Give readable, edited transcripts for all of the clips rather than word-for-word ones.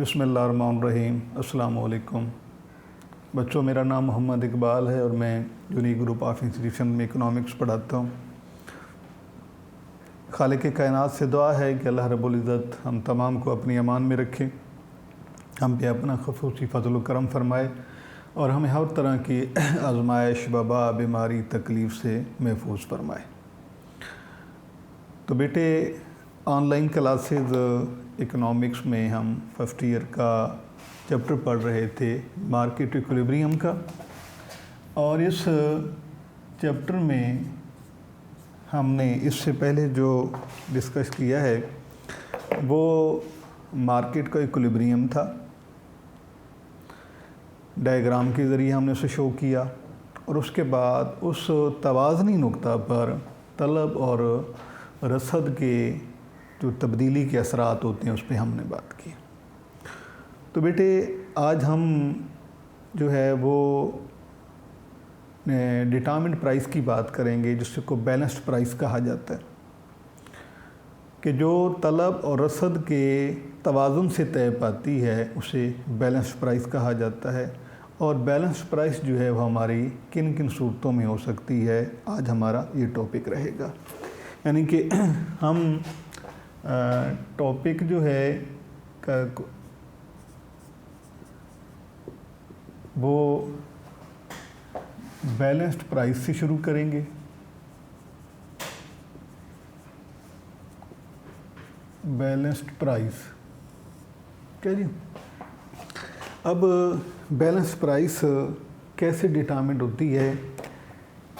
बिस्मिल्लाहिर्रहमानिर्रहीम। अस्सलाम वालेकुम बच्चों, मेरा नाम मोहम्मद इकबाल है और मैं यूनिक ग्रुप ऑफ इंस्टीट्यूशन में इकोनॉमिक्स पढ़ाता हूँ। खालिक कायनात से दुआ है कि अल्लाह रब्बुल इज़्ज़त हम तमाम को अपनी अमान में रखें, हम पे अपना खसूसी फजल करम फरमाए और हमें हर तरह की आजमाइश, वबा, बीमारी, तकलीफ़ से महफूज फरमाए। तो बेटे, ऑनलाइन क्लासेस इकोनॉमिक्स में हम फर्स्ट ईयर का चैप्टर पढ़ रहे थे मार्केट इक्विलिब्रियम का, और इस चैप्टर में हमने इससे पहले जो डिस्कस किया है वो मार्केट का इक्विलिब्रियम था। डायग्राम के ज़रिए हमने उसे शो किया और उसके बाद उस तवाज़नी नुक्ता पर तलब और रसद के जो तब्दीली के असरात होते हैं उस पर हमने बात की। तो बेटे, आज हम जो है वो डिटरमिन्ड प्राइस की बात करेंगे, जिसको बैलेंस्ड प्राइस कहा जाता है, कि जो तलब और रसद के तवाज़ुन से तय पाती है उसे बैलेंस्ड प्राइस कहा जाता है। और बैलेंस्ड प्राइस जो है वो हमारी किन किन सूरतों में हो सकती है, आज हमारा ये टॉपिक रहेगा। यानी कि हम टॉपिक जो है वो बैलेंस्ड प्राइस से शुरू करेंगे। बैलेंस्ड प्राइस क्या जी? अब बैलेंस्ड प्राइस कैसे डिटरमिन्ड होती है,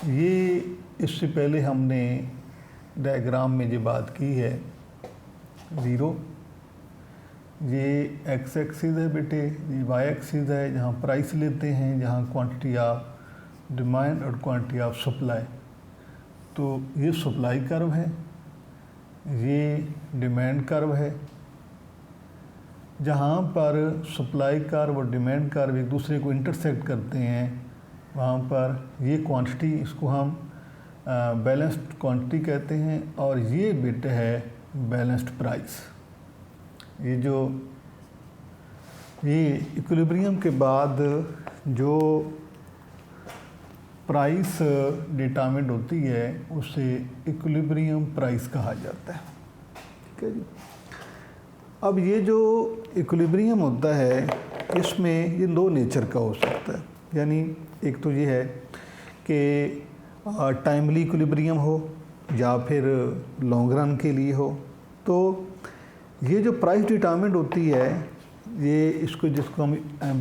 ये इससे पहले हमने डायग्राम में जो बात की है, ज़ीरो ये एक्स एक्सिस है बेटे, ये वाई एक्सिस है जहाँ प्राइस लेते हैं, जहाँ क्वांटिटी ऑफ डिमांड और क्वांटिटी ऑफ सप्लाई। तो ये सप्लाई कर्व है, ये डिमांड कर्व है। जहाँ पर सप्लाई कर्व और डिमांड कर्व एक दूसरे को इंटरसेक्ट करते हैं, वहाँ पर ये क्वांटिटी, इसको हम बैलेंस्ड क्वांटिटी कहते हैं, और ये बिट है बैलेंस्ड प्राइस। ये इक्विलिब्रियम के बाद जो प्राइस डिटरमिन्ड होती है उसे इक्विलिब्रियम प्राइस कहा जाता है। ठीक है जी। अब ये जो इक्विलिब्रियम होता है इसमें ये दो नेचर का हो सकता है। यानी एक तो ये है कि टाइमली इक्विलिब्रियम हो या फिर लॉन्ग रन के लिए हो। तो ये जो प्राइस डिटरमिन्ड होती है, ये जिसको हम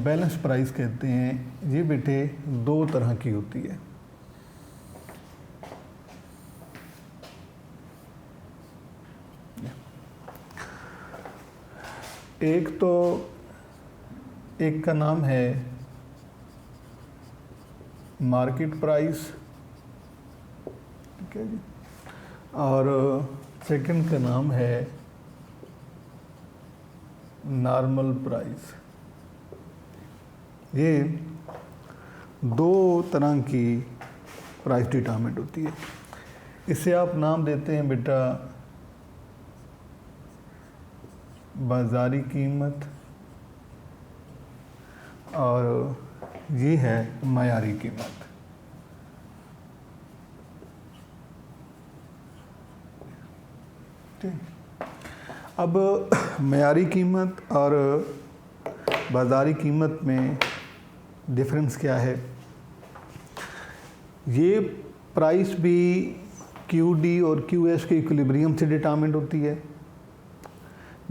बैलेंस प्राइस कहते हैं, ये बेटे दो तरह की होती है। एक का नाम है मार्केट प्राइस, ठीक है जी, और सेकंड का नाम है नॉर्मल प्राइस। ये दो तरह की प्राइस डिटरमिन्ड होती है। इसे आप नाम देते हैं बेटा बाज़ारी कीमत, और ये है मयारी कीमत। अब मयारी कीमत और बाज़ारी कीमत में डिफरेंस क्या है? ये प्राइस भी QD और QS के इक्विलिब्रियम से डिटरमिन्ड होती है,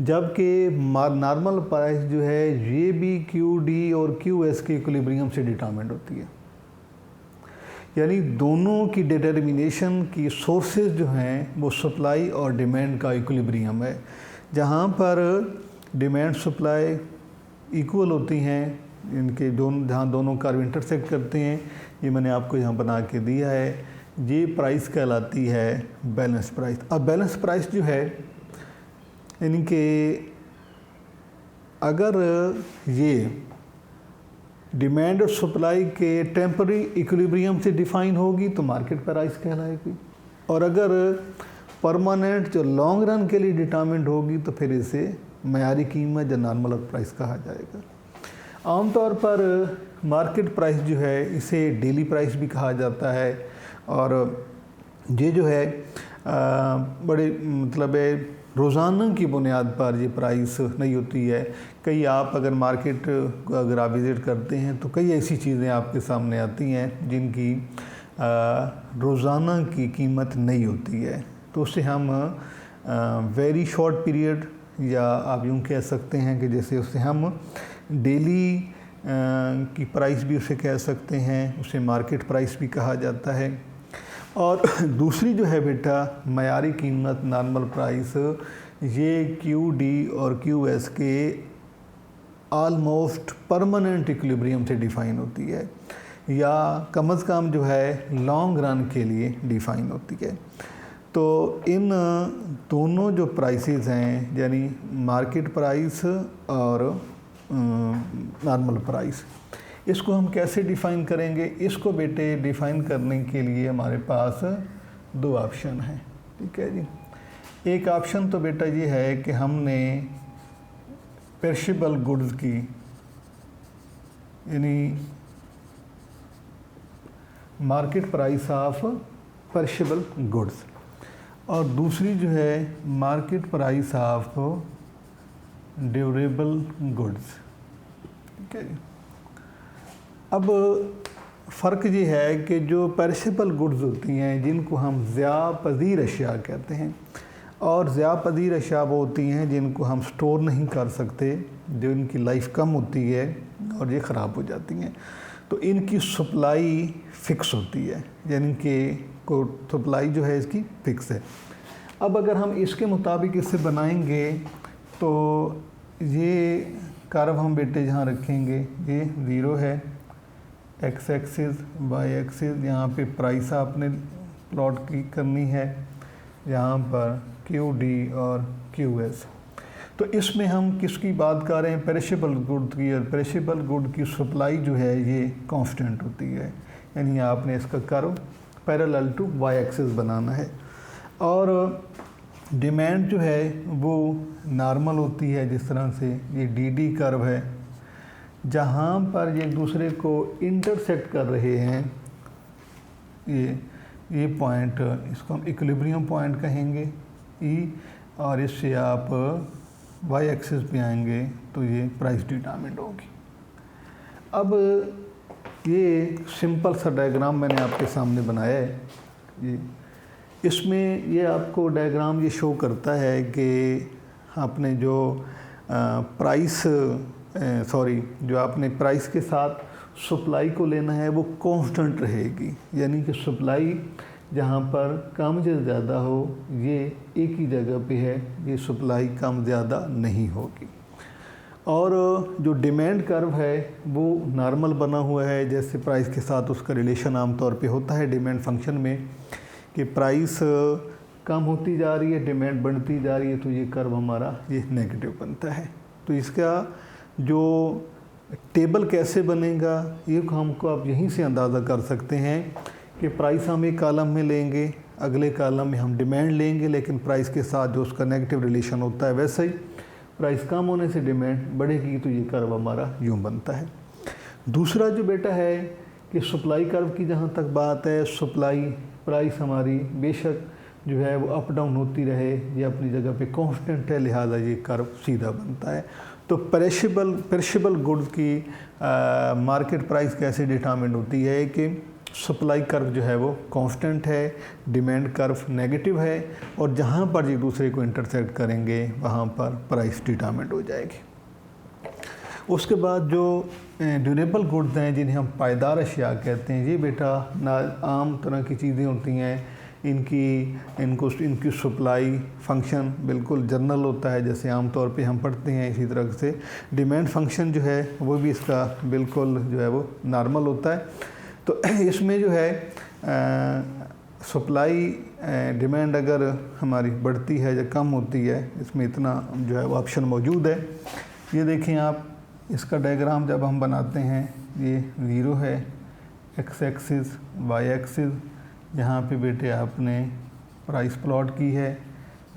जबकि नॉर्मल प्राइस जो है ये भी QD और QS के इक्विलिब्रियम से डिटरमिन्ड होती है। यानी दोनों की डिटर्मिनेशन की सोर्सेज जो हैं वो सप्लाई और डिमांड का इक्विलिब्रियम है। जहाँ पर डिमांड सप्लाई इक्वल होती हैं, इनके जहाँ दोनों कर्व इंटरसेक्ट करते हैं, ये मैंने आपको यहाँ बना के दिया है, ये प्राइस कहलाती है बैलेंस प्राइस। अब बैलेंस प्राइस जो है, यानी कि अगर ये डिमांड और सप्लाई के टेम्पररी इक्विलिब्रियम से डिफाइन होगी तो मार्केट प्राइस कहलाएगी, और अगर परमानेंट जो लॉन्ग रन के लिए डिटरमिन्ड होगी तो फिर इसे मयारी कीमत या नॉर्मल प्राइस कहा जाएगा। आमतौर पर मार्केट प्राइस जो है इसे डेली प्राइस भी कहा जाता है, और ये जो है बड़े मतलब रोज़ाना की बुनियाद पर ये प्राइस नहीं होती है। कई आप अगर मार्केट अगर आप विज़िट करते हैं तो कई ऐसी चीज़ें आपके सामने आती हैं जिनकी रोज़ाना की कीमत नहीं होती है, तो उसे हम वेरी शॉर्ट पीरियड या आप यूँ कह सकते हैं कि जैसे उसे हम डेली की प्राइस भी उसे कह सकते हैं, उसे मार्केट प्राइस भी कहा जाता है। और दूसरी जो है बेटा मयारी कीमत नॉर्मल प्राइस, ये QD और QS के ऑलमोस्ट परमानेंट इक्विलिब्रियम से डिफ़ाइन होती है, या कम से कम जो है लॉन्ग रन के लिए डिफ़ाइन होती है। तो इन दोनों जो प्राइसेस हैं यानी मार्केट प्राइस और नॉर्मल प्राइस, इसको हम कैसे डिफ़ाइन करेंगे? इसको बेटे डिफ़ाइन करने के लिए हमारे पास दो ऑप्शन हैं, ठीक है जी। एक ऑप्शन तो बेटा ये है कि हमने पेरिशेबल गुड्स की यानी market price of perishable goods, और दूसरी जो है market price of durable goods, ठीक है जी। अब फ़र्क ये है कि जो पेरिशेबल गुड्स होती हैं जिनको हम ज़िया पज़ीर अशिया कहते हैं, और ज़िया पज़ीर अशिया वो होती हैं जिनको हम स्टोर नहीं कर सकते, जो इनकी लाइफ कम होती है और ये ख़राब हो जाती हैं, तो इनकी सप्लाई फ़िक्स होती है, यानी कि को सप्लाई जो है इसकी फ़िक्स है। अब अगर हम इसके मुताबिक इसे बनाएंगे तो ये कर्व हम बेटे जहाँ रखेंगे, ये 0 है, एक्स एक्सिस वाई एक्सिस, यहाँ पे प्राइस आपने प्लॉट की करनी है, यहाँ पर QD और QS। तो इसमें हम किसकी बात कर रहे हैं? पेरिशेबल गुड की, और पेरिशेबल गुड की सप्लाई जो है ये कांस्टेंट होती है, यानी आपने इसका curve parallel to Y axis बनाना है, और डिमांड जो है वो नॉर्मल होती है, जिस तरह से ये DD कर्व है, जहाँ पर ये एक दूसरे को इंटरसेक्ट कर रहे हैं, ये पॉइंट, इसको हम इक्विलिब्रियम पॉइंट कहेंगे E, और इससे आप वाई एक्सिस पे आएंगे तो ये प्राइस डिटरमाइंड होगी। अब ये सिंपल सा डायग्राम मैंने आपके सामने बनाया है, ये इसमें ये आपको डायग्राम ये शो करता है कि आपने जो जो आपने प्राइस के साथ सप्लाई को लेना है वो कांस्टेंट रहेगी, यानी कि सप्लाई जहाँ पर कम या ज़्यादा हो ये एक ही जगह पे है, ये सप्लाई कम ज़्यादा नहीं होगी। और जो डिमांड कर्व है वो नॉर्मल बना हुआ है, जैसे प्राइस के साथ उसका रिलेशन आमतौर पे होता है डिमांड फंक्शन में कि प्राइस कम होती जा रही है, डिमांड बढ़ती जा रही है, तो ये कर्व हमारा ये नेगेटिव बनता है। तो इसका जो टेबल कैसे बनेगा ये हमको आप यहीं से अंदाज़ा कर सकते हैं कि प्राइस हम एक कॉलम में लेंगे, अगले कॉलम में हम डिमांड लेंगे, लेकिन प्राइस के साथ जो उसका नेगेटिव रिलेशन होता है वैसे ही प्राइस कम होने से डिमांड बढ़ेगी, तो ये कर्व हमारा यूँ बनता है। दूसरा जो बेटा है कि सप्लाई कर्व की जहाँ तक बात है, सप्लाई प्राइस हमारी बेशक जो है वो अप डाउन होती रहे, ये अपनी जगह पे कांस्टेंट है, लिहाजा ये कर्व सीधा बनता है। तो पेरिशेबल गुड्स की मार्केट प्राइस कैसे डिटरमाइंड होती है कि सप्लाई कर्व जो है वो कांस्टेंट है, डिमांड कर्व नेगेटिव है, और जहाँ पर एक दूसरे को इंटरसेक्ट करेंगे वहाँ पर प्राइस डिटरमाइंड हो जाएगी। उसके बाद जो ड्यूरेबल गुड्स हैं जिन्हें हम पायदार अशिया कहते हैं, ये बेटा आम तरह की चीज़ें होती हैं, इनकी सप्लाई फंक्शन बिल्कुल जनरल होता है, जैसे आम तौर पे हम पढ़ते हैं। इसी तरह से डिमांड फंक्शन जो है वो भी इसका बिल्कुल जो है वो नॉर्मल होता है। तो इसमें जो है सप्लाई डिमांड अगर हमारी बढ़ती है या कम होती है, इसमें इतना जो है वो ऑप्शन मौजूद है। ये देखें आप, इसका डायग्राम जब हम बनाते हैं ये 0 है, एक्स एक्सिस वाई एक्सिस, यहाँ पे बेटे आपने प्राइस प्लॉट की है,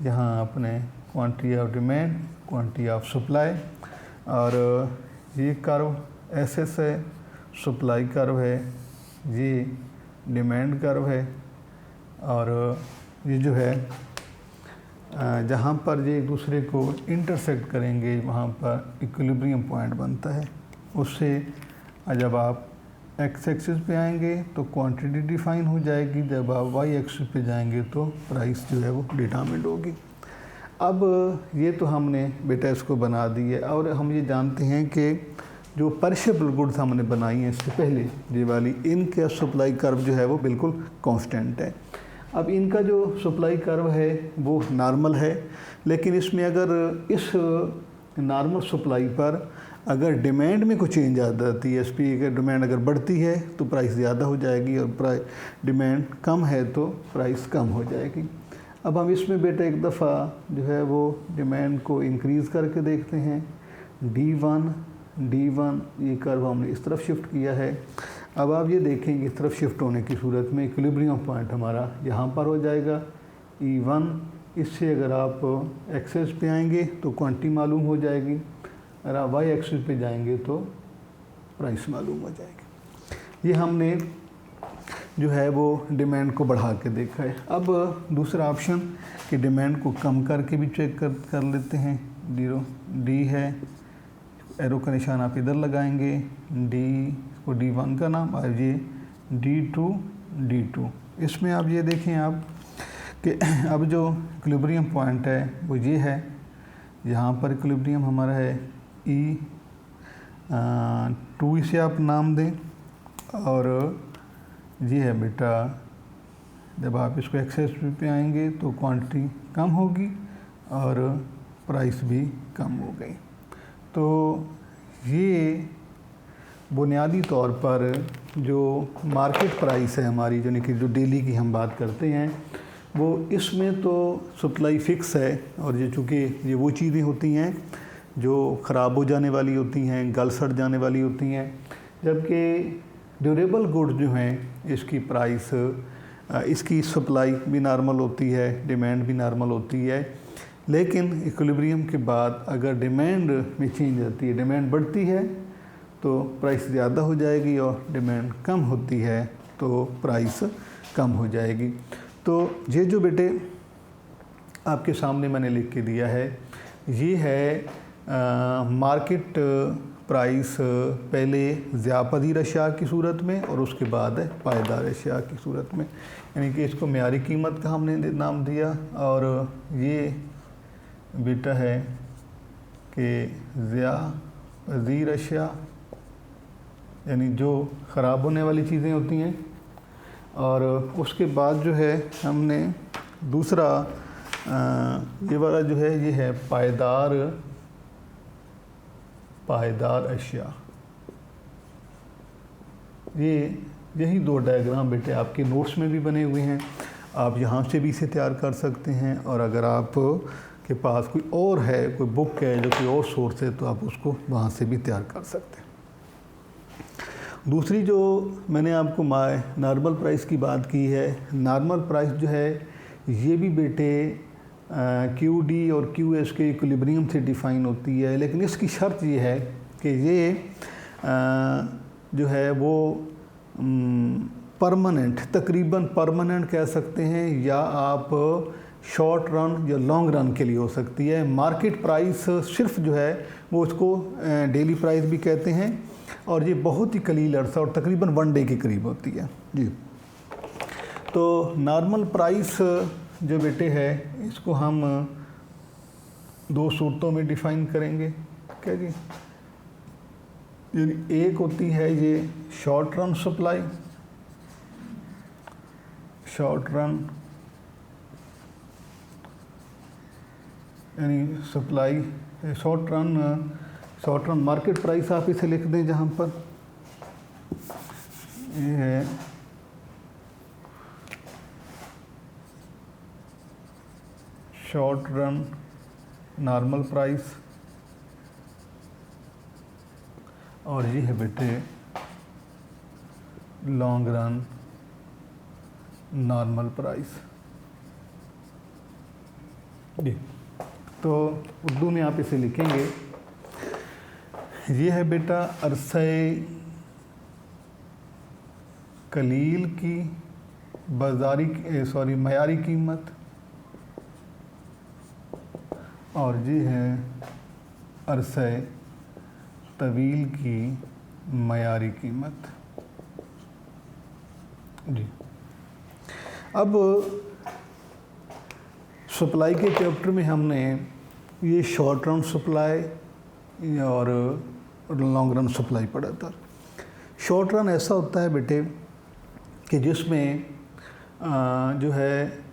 यहाँ आपने quantity of demand, quantity of supply, और ये कर्व एसएस है, सप्लाई कर्व है, ये डिमांड कर्व है, और ये जो है जहाँ पर ये एक दूसरे को इंटरसेक्ट करेंगे वहाँ पर इक्विलिब्रियम पॉइंट बनता है। उससे जब आप एक्स एक्सिस पे आएंगे तो क्वांटिटी डिफाइन हो जाएगी, जब आप वाई एक्सिस पे जाएंगे तो प्राइस जो है वो डिटरमिन्ड होगी। अब ये तो हमने बेटा इसको बना दी है, और हम ये जानते हैं कि जो परशेबल गुड्स हमने बनाई हैं इससे पहले ये वाली, इनका सप्लाई कर्व जो है वो बिल्कुल कांस्टेंट है। अब इनका जो सप्लाई कर्व है वो नॉर्मल है, लेकिन इसमें अगर इस नॉर्मल सप्लाई पर अगर डिमांड में कुछ चेंज आ जाती है, एसपी की डिमांड अगर बढ़ती है तो प्राइस ज़्यादा हो जाएगी, और डिमांड कम है तो प्राइस कम हो जाएगी। अब हम इसमें बेटा एक दफ़ा जो है वो डिमांड को इंक्रीज़ करके देखते हैं। D1 ये कर्व हमने इस तरफ शिफ्ट किया है। अब आप ये देखेंगे इस तरफ शिफ्ट होने की सूरत में इक्विलिब्रियम पॉइंट हमारा यहाँ पर हो जाएगा E1। इससे अगर आप एक्सेस पे आएंगे तो क्वांटिटी मालूम हो जाएगी, अगर आप वाई एक्सिस पे जाएंगे तो प्राइस मालूम हो जाएगी। ये हमने जो है वो डिमांड को बढ़ा के देखा है। अब दूसरा ऑप्शन कि डिमांड को कम करके भी चेक कर लेते हैं। डी है, एरो का निशान आप इधर लगाएंगे, डी को D1 का नाम, और ये D2। इसमें आप ये देखें आप कि अब जो इक्विलिब्रियम पॉइंट है वो ये है, यहाँ पर इक्विलिब्रियम हमारा है E2, इसे आप नाम दें, और ये है बेटा जब आप इसको एक्सेस पे आएंगे तो क्वांटिटी कम होगी और प्राइस भी कम हो गई। तो ये बुनियादी तौर पर जो मार्केट प्राइस है हमारी, यानी कि जो डेली की हम बात करते हैं, वो इसमें तो सप्लाई फिक्स है, और ये चूँकि ये वो चीज़ें होती हैं जो ख़राब हो जाने वाली होती हैं, गल सड़ जाने वाली होती हैं, जबकि ड्यूरेबल गुड्स जो हैं इसकी प्राइस, इसकी सप्लाई भी नॉर्मल होती है, डिमांड भी नॉर्मल होती है। लेकिन इक्विलिब्रियम के बाद अगर डिमांड में चेंज आती है, डिमांड बढ़ती है तो प्राइस ज़्यादा हो जाएगी, और डिमांड कम होती है तो प्राइस कम हो जाएगी। तो ये जो बेटे आपके सामने मैंने लिख के दिया है, ये है मार्केट प्राइस पहले ज़्यापदीर अशिया की सूरत में और उसके बाद है पायदार अशिया की सूरत में, यानी कि इसको म्यारी कीमत का हमने नाम दिया। और ये बेटा है कि ज़्यापदीर अशिया, यानी जो ख़राब होने वाली चीज़ें होती हैं। और उसके बाद जो है हमने दूसरा ये वाला जो है ये है पायदार अशिया। यही दो डायग्राम बेटे आपके नोट्स में भी बने हुए हैं, आप यहाँ से भी इसे तैयार कर सकते हैं, और अगर आप के पास कोई और है, कोई बुक है जो कोई और सोर्स है, तो आप उसको वहाँ से भी तैयार कर सकते हैं। दूसरी जो मैंने आपको नॉर्मल प्राइस की बात की है, नॉर्मल प्राइस जो है ये भी बेटे QD और QS के इक्विलिब्रियम से डिफ़ाइन होती है, लेकिन इसकी शर्त ये है कि ये जो है वो परमानेंट, तकरीबन परमानेंट कह सकते हैं, या आप शॉर्ट रन या लॉन्ग रन के लिए हो सकती है। मार्केट प्राइस सिर्फ जो है वो उसको डेली प्राइस भी कहते हैं, और ये बहुत ही कलील अरसा और तकरीबन 1 डे के करीब होती है जी। तो नॉर्मल प्राइस जो बेटे है इसको हम 2 सूरतों में डिफ़ाइन करेंगे, क्या जी। एक होती है ये short run supply, short run यानी supply, short run market price आप इसे लिख दें, जहाँ पर ये है शॉर्ट रन नॉर्मल प्राइस, और ये है बेटे लॉन्ग रन नॉर्मल प्राइस जी। तो उर्दू में आप इसे लिखेंगे, ये है बेटा अरसे कलील की मयारी कीमत, और ये है अरसे तवील की मयारी कीमत जी। अब सप्लाई के चैप्टर में हमने ये शॉर्ट रन सप्लाई और लॉन्ग रन सप्लाई पढ़ा था। शॉर्ट रन ऐसा होता है बेटे कि जिसमें जो है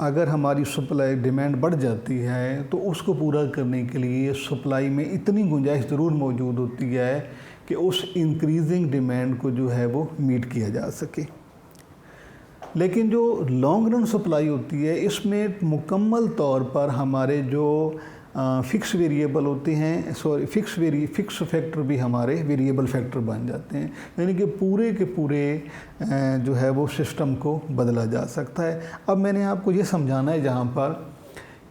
अगर हमारी सप्लाई डिमांड बढ़ जाती है तो उसको पूरा करने के लिए सप्लाई में इतनी गुंजाइश ज़रूर मौजूद होती है कि उस इंक्रीजिंग डिमांड को जो है वो मीट किया जा सके। लेकिन जो लॉन्ग रन सप्लाई होती है इसमें मुकम्मल तौर पर हमारे जो फिक्स वेरिएबल होते हैं, फिक्स फैक्टर भी हमारे वेरिएबल फैक्टर बन जाते हैं, यानी कि पूरे के पूरे जो है वो सिस्टम को बदला जा सकता है। अब मैंने आपको ये समझाना है जहाँ पर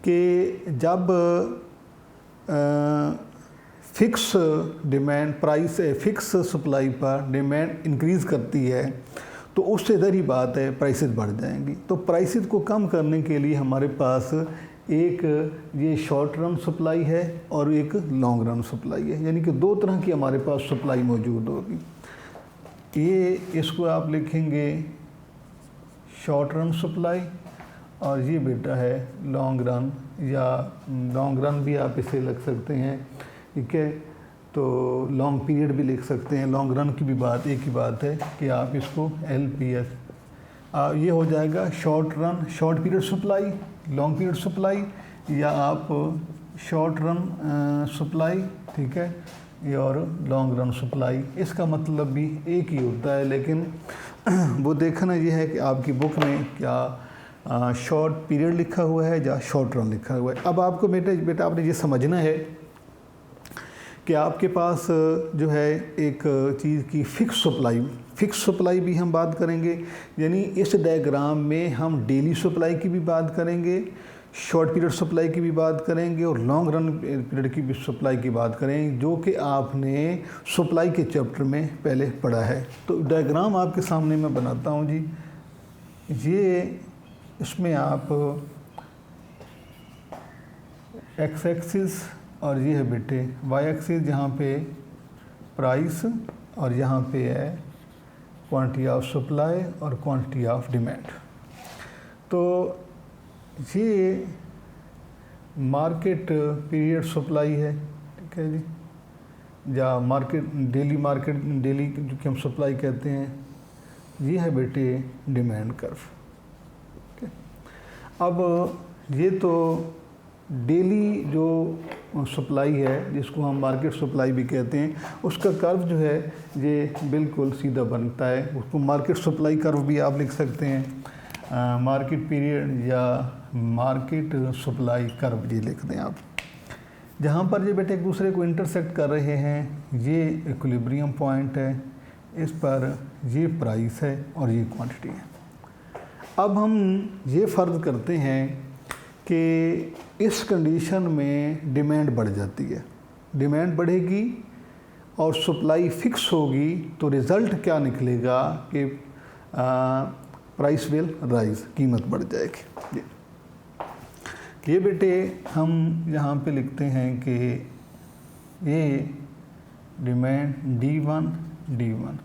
कि जब fix demand price fix supply पर डिमांड इंक्रीज़ करती है तो उससे इधर ही बात है प्राइसेस बढ़ जाएंगी। तो प्राइसेस को कम करने के लिए हमारे पास एक ये शॉर्ट रन सप्लाई है और एक लॉन्ग रन सप्लाई है, यानी कि दो तरह की हमारे पास सप्लाई मौजूद होगी। ये इसको आप लिखेंगे शॉर्ट रन सप्लाई और ये बेटा है लॉन्ग रन, या लॉन्ग रन भी आप इसे लिख सकते हैं, ठीक है। तो लॉन्ग पीरियड भी लिख सकते हैं। लॉन्ग रन की भी बात एक ही बात है कि आप इसको LPS ये हो जाएगा short run short period supply, long period supply, या आप शॉर्ट रन सप्लाई, ठीक है, ये और लॉन्ग रन सप्लाई। इसका मतलब भी एक ही होता है, लेकिन वो देखना ये है कि आपकी बुक में क्या शॉर्ट पीरियड लिखा हुआ है या शॉर्ट रन लिखा हुआ है। अब आपको बेटा आपने ये समझना है कि आपके पास जो है एक चीज़ की फिक्स सप्लाई भी हम बात करेंगे, यानी इस डायग्राम में हम डेली सप्लाई की भी बात करेंगे, शॉर्ट पीरियड सप्लाई की भी बात करेंगे और लॉन्ग रन पीरियड की भी सप्लाई की बात करेंगे, जो कि आपने सप्लाई के चैप्टर में पहले पढ़ा है। तो डायग्राम आपके सामने मैं बनाता हूँ जी। ये इसमें आप एक्स एक्सिस और ये है बेटे वाई एक्सिस, जहाँ पे प्राइस और यहाँ पे है क्वांटिटी ऑफ सप्लाई और क्वांटिटी ऑफ डिमांड। तो ये मार्केट पीरियड सप्लाई है, ठीक है जी, या डेली जो कि हम सप्लाई कहते हैं, ये है बेटे डिमांड कर्व। ठीक है, अब ये तो डेली जो सप्लाई है जिसको हम मार्केट सप्लाई भी कहते हैं, उसका कर्व जो है ये बिल्कुल सीधा बनता है। उसको मार्केट सप्लाई कर्व भी आप लिख सकते हैं, मार्केट पीरियड या मार्केट सप्लाई कर्व ये लिख दें आप। जहाँ पर ये बेटे एक दूसरे को इंटरसेक्ट कर रहे हैं, ये इक्विलिब्रियम पॉइंट है, इस पर ये प्राइस है और ये क्वांटिटी है। अब हम ये फ़र्ज़ करते हैं कि इस कंडीशन में डिमांड बढ़ जाती है, डिमांड बढ़ेगी और सप्लाई फिक्स होगी, तो रिज़ल्ट क्या निकलेगा कि प्राइस विल राइज, कीमत बढ़ जाएगी। ये बेटे हम यहाँ पे लिखते हैं कि ये डिमांड D1।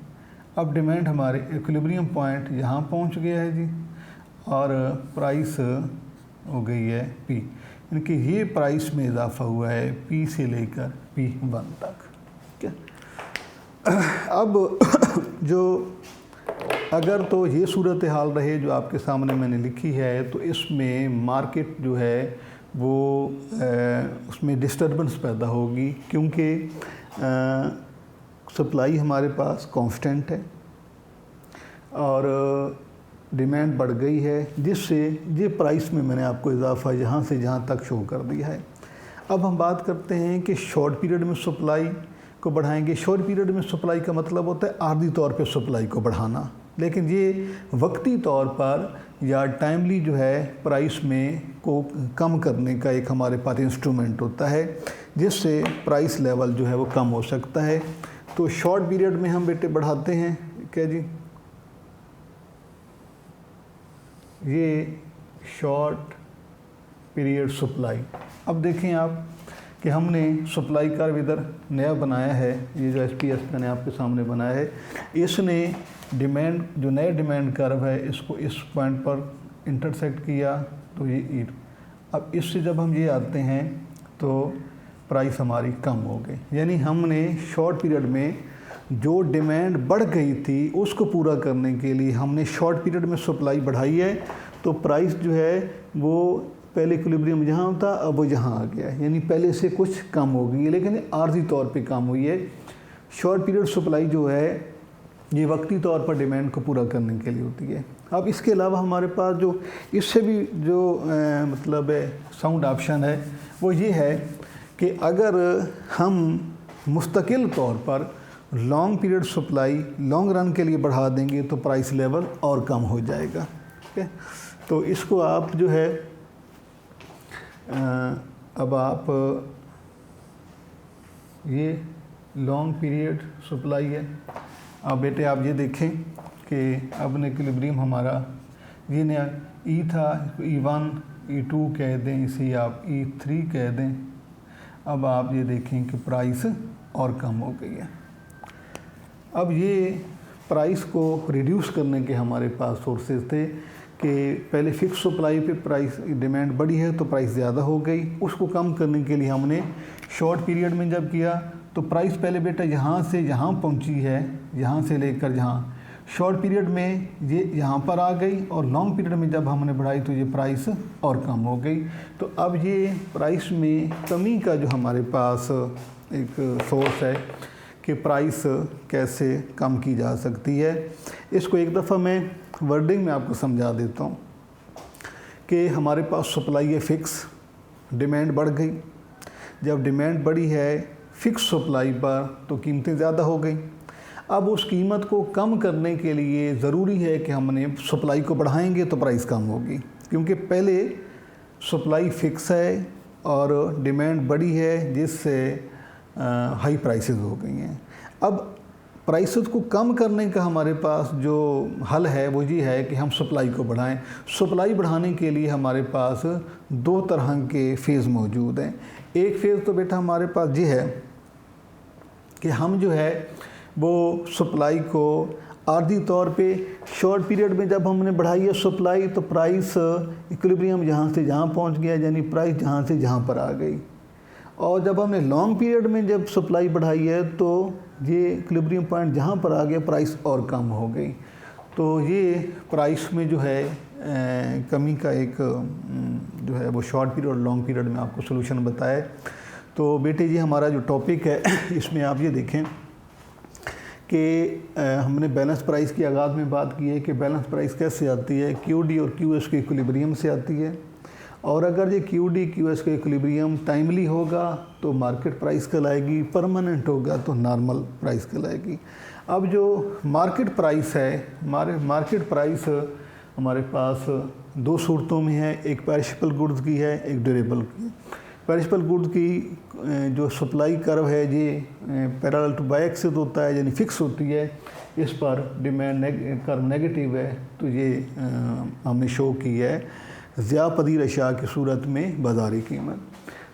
अब डिमांड हमारे इक्विलिब्रियम पॉइंट यहाँ पहुँच गया है जी, और प्राइस हो गई है P, यानी कि ये प्राइस में इजाफा हुआ है P से लेकर P1 तक। क्या अब जो अगर तो ये सूरत हाल रहे जो आपके सामने मैंने लिखी है, तो इसमें मार्केट जो है वो उसमें डिस्टर्बेंस पैदा होगी, क्योंकि सप्लाई हमारे पास कांस्टेंट है और डिमांड बढ़ गई है, जिससे ये प्राइस में मैंने आपको इजाफा यहाँ से जहाँ तक शो कर दिया है। अब हम बात करते हैं कि शॉर्ट पीरियड में सप्लाई को बढ़ाएंगे। शॉर्ट पीरियड में सप्लाई का मतलब होता है आर्धी तौर पे सप्लाई को बढ़ाना, लेकिन ये वक्ती तौर पर या टाइमली जो है प्राइस में को कम करने का एक हमारे पास इंस्ट्रूमेंट होता है, जिससे प्राइस लेवल जो है वो कम हो सकता है। तो शॉर्ट पीरियड में हम बेटे बढ़ाते हैं क्या जी, ये शॉर्ट पीरियड सप्लाई। अब देखें आप कि हमने सप्लाई कर्व इधर नया बनाया है, ये जो SPS मैंने आपके सामने बनाया है, इसने डिमांड जो नया डिमांड कर्व है इसको इस पॉइंट पर इंटरसेक्ट किया, तो ये अब इससे जब हम ये आते हैं तो प्राइस हमारी कम हो गई। यानी हमने शॉर्ट पीरियड में जो डिमांड बढ़ गई थी उसको पूरा करने के लिए हमने शॉर्ट पीरियड में सप्लाई बढ़ाई है, तो प्राइस जो है वो पहले इक्विलिब्रियम जहाँ था अब वो यहाँ आ गया है, यानी पहले से कुछ कम हो गई है, लेकिन आर्जी तौर पे कम हुई है। शॉर्ट पीरियड सप्लाई जो है ये वक्ती तौर पर डिमांड को पूरा करने के लिए होती है। अब इसके अलावा हमारे पास जो इससे भी जो मतलब साउंड ऑप्शन है वो ये है कि अगर हम मुस्तकिल तौर पर long period supply long run के लिए बढ़ा देंगे तो प्राइस लेवल और कम हो जाएगा। ठीक है, तो इसको आप जो है अब आप ये लॉन्ग पीरियड सप्लाई है। अब बेटे आप ये देखें कि अब इक्विलिब्रियम हमारा ये नया E था, E1 E2 कह दें, इसे आप E3 कह दें। अब आप ये देखें कि प्राइस और कम हो गई है। अब ये प्राइस को रिड्यूस करने के हमारे पास सोर्सेज थे कि पहले फिक्स सप्लाई पे प्राइस डिमांड बढ़ी है तो प्राइस ज़्यादा हो गई, उसको कम करने के लिए हमने शॉर्ट पीरियड में जब किया तो प्राइस पहले बेटा यहाँ से यहाँ पहुँची है, यहाँ से लेकर जहाँ शॉर्ट पीरियड में ये यहाँ पर आ गई, और लॉन्ग पीरियड में जब हमने बढ़ाई तो ये प्राइस और कम हो गई। तो अब ये प्राइस में कमी का जो हमारे पास एक सोर्स है कि प्राइस कैसे कम की जा सकती है, इसको एक दफ़ा मैं वर्डिंग में आपको समझा देता हूँ कि हमारे पास सप्लाई है फिक्स, डिमांड बढ़ गई, जब डिमांड बढ़ी है फिक्स सप्लाई पर तो कीमतें ज़्यादा हो गई। अब उस कीमत को कम करने के लिए ज़रूरी है कि हमने सप्लाई को बढ़ाएंगे तो प्राइस कम होगी, क्योंकि पहले सप्लाई फिक्स है और डिमांड बढ़ी है जिससे हाई प्राइसेस हो गई हैं। अब प्राइसेस को कम करने का हमारे पास जो हल है वो ये है कि हम सप्लाई को बढ़ाएं। सप्लाई बढ़ाने के लिए हमारे पास दो तरह के फेज़ मौजूद हैं। एक फेज़ तो बेटा हमारे पास ये है कि हम जो है वो सप्लाई को आर्जी तौर पे शॉर्ट पीरियड में जब हमने बढ़ाई है सप्लाई तो प्राइस इक्विलिब्रियम जहाँ से जहाँ पहुँच गया, यानी प्राइस जहाँ से जहाँ पर आ गई। और जब हमने लॉन्ग पीरियड में जब सप्लाई बढ़ाई है तो ये इक्विलिब्रियम पॉइंट जहाँ पर आ गया प्राइस और कम हो गई। तो ये प्राइस में जो है कमी का एक जो है वो शॉर्ट पीरियड और लॉन्ग पीरियड में आपको सोल्यूशन बताया। तो बेटे जी हमारा जो टॉपिक है इसमें आप ये देखें कि हमने बैलेंस प्राइस की आगाज़ में बात की है कि बैलेंस प्राइस कैसे आती है, QD और QS के इक्विलिब्रियम से आती है, और अगर ये QD QS का इक्विलिब्रियम टाइमली होगा तो मार्केट प्राइस कहलाएगी, परमानेंट होगा तो नॉर्मल प्राइस कहलाएगी। अब जो मार्केट प्राइस है, मार्केट प्राइस हमारे पास दो सूरतों में है, एक पेरिशेबल गुड्स की है, एक ड्यूरेबल की। पेरिशेबल गुड्स की जो सप्लाई कर्व है ये पैरेलल टू बाय एक्सिस होता है, यानी फिक्स होती है, इस पर डिमांड कर्व नेगेटिव है, तो ये हमने शो की है ज़िया पदीर अशिया की सूरत में बाज़ारी कीमत।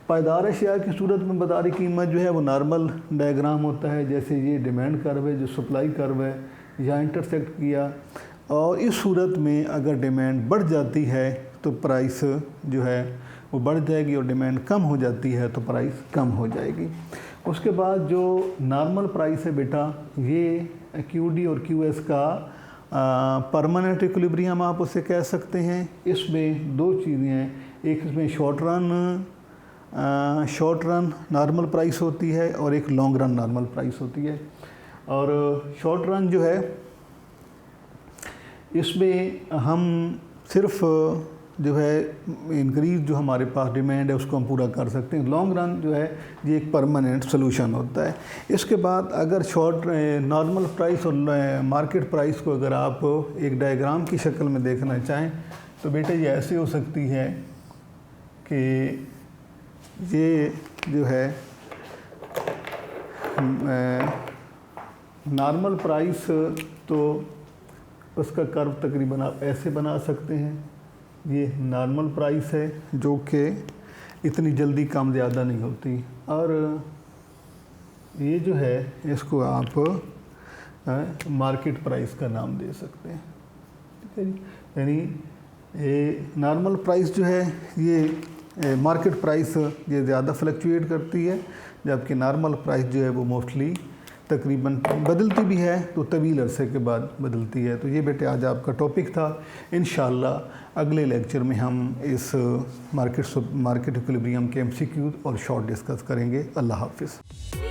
पायदार अशिया की सूरत में बाज़ारी कीमत जो है वो नॉर्मल डायग्राम होता है, जैसे ये डिमांड कर्व है, जो सप्लाई कर्व है यहाँ इंटरसेक्ट किया, और इस सूरत में अगर डिमांड बढ़ जाती है तो प्राइस जो है वो बढ़ जाएगी, और डिमांड कम हो जाती है तो प्राइस कम हो जाएगी। उसके बाद जो नॉर्मल प्राइस है बेटा, ये QD और QS का परमानेंट इक्विलिब्रियम आप उसे कह सकते हैं। इसमें दो चीज़ें हैं, एक इसमें शॉर्ट रन नॉर्मल प्राइस होती है और एक लॉन्ग रन नॉर्मल प्राइस होती है। और शॉर्ट रन जो है इसमें हम सिर्फ जो है इंक्रीज जो हमारे पास डिमांड है उसको हम पूरा कर सकते हैं। लॉन्ग रन जो है ये एक परमानेंट सोल्यूशन होता है। इसके बाद अगर शॉर्ट नॉर्मल प्राइस और मार्केट प्राइस को अगर आप एक डायग्राम की शक्ल में देखना चाहें तो बेटे ये ऐसे हो सकती है कि ये जो है नॉर्मल प्राइस तो उसका कर्व तकरीबन आप ऐसे बना सकते हैं। ये नॉर्मल प्राइस है जो कि इतनी जल्दी कम ज़्यादा नहीं होती, और ये जो है इसको आप मार्केट प्राइस का नाम दे सकते हैं। ठीक है जी, यानी ये नॉर्मल प्राइस जो है ये मार्केट प्राइस ये ज़्यादा फ्लक्चुएट करती है, जबकि नॉर्मल प्राइस जो है वो मोस्टली तकरीबन बदलती भी है तो तवील अरसे के बाद बदलती है। तो ये बेटे आज आपका टॉपिक था। इंशाल्लाह अगले लेक्चर में हम इस मार्केट इक्विलिब्रियम के MCQ और शॉर्ट डिस्कस करेंगे। अल्लाह हाफिज़।